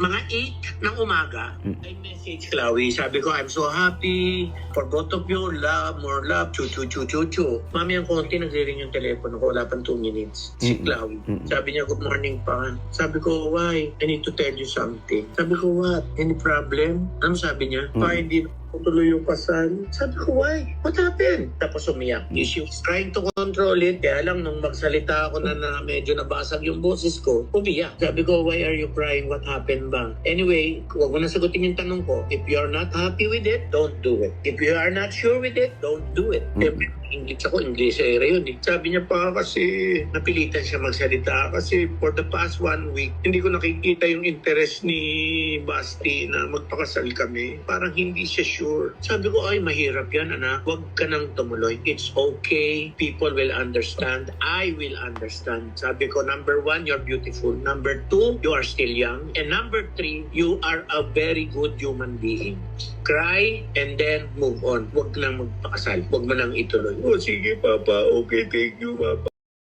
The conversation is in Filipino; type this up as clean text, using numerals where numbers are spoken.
mga 8 ng umaga, I message Chloe. Sabi ko, I'm so happy for both of you. Love, more love. Chu. Mami, ang konti nagre-ring yung telepono ko. Wala pang 2 minutes. Si Chloe. Sabi niya, good morning pa. Sabi ko, why? I need to tell you something. Sabi ko, what? Any problem? Ano sabi niya? Pa, hindi tuloy yung kasal. Sabi ko, why? What happened? Tapos umiyak. She was trying to control it. Kaya lang, nung magsalita ako na medyo nabasag yung boses ko, umiyak. Sabi ko, why are you crying? What happened ba? Anyway, huwag mo na sagutin yung tanong ko. If you're not happy with it, don't do it. If you are not sure with it, don't do it. English ako, English era yun eh. Sabi niya pa kasi napilitan siya magsalita kasi for the past 1 week, hindi ko nakikita yung interest ni Basti na magpakasal kami. Parang hindi siya sure. Sabi ko, ay mahirap yan anak. Huwag ka nang tumuloy. It's okay. People will understand. I will understand. Sabi ko, number 1, you're beautiful. Number 2, you are still young. And number 3, you are a very good human being. Cry and then move on. Huwag nang magpakasal. Huwag mo nang ituloy. Oh, sige, Papa. Okay, thank you, Papa.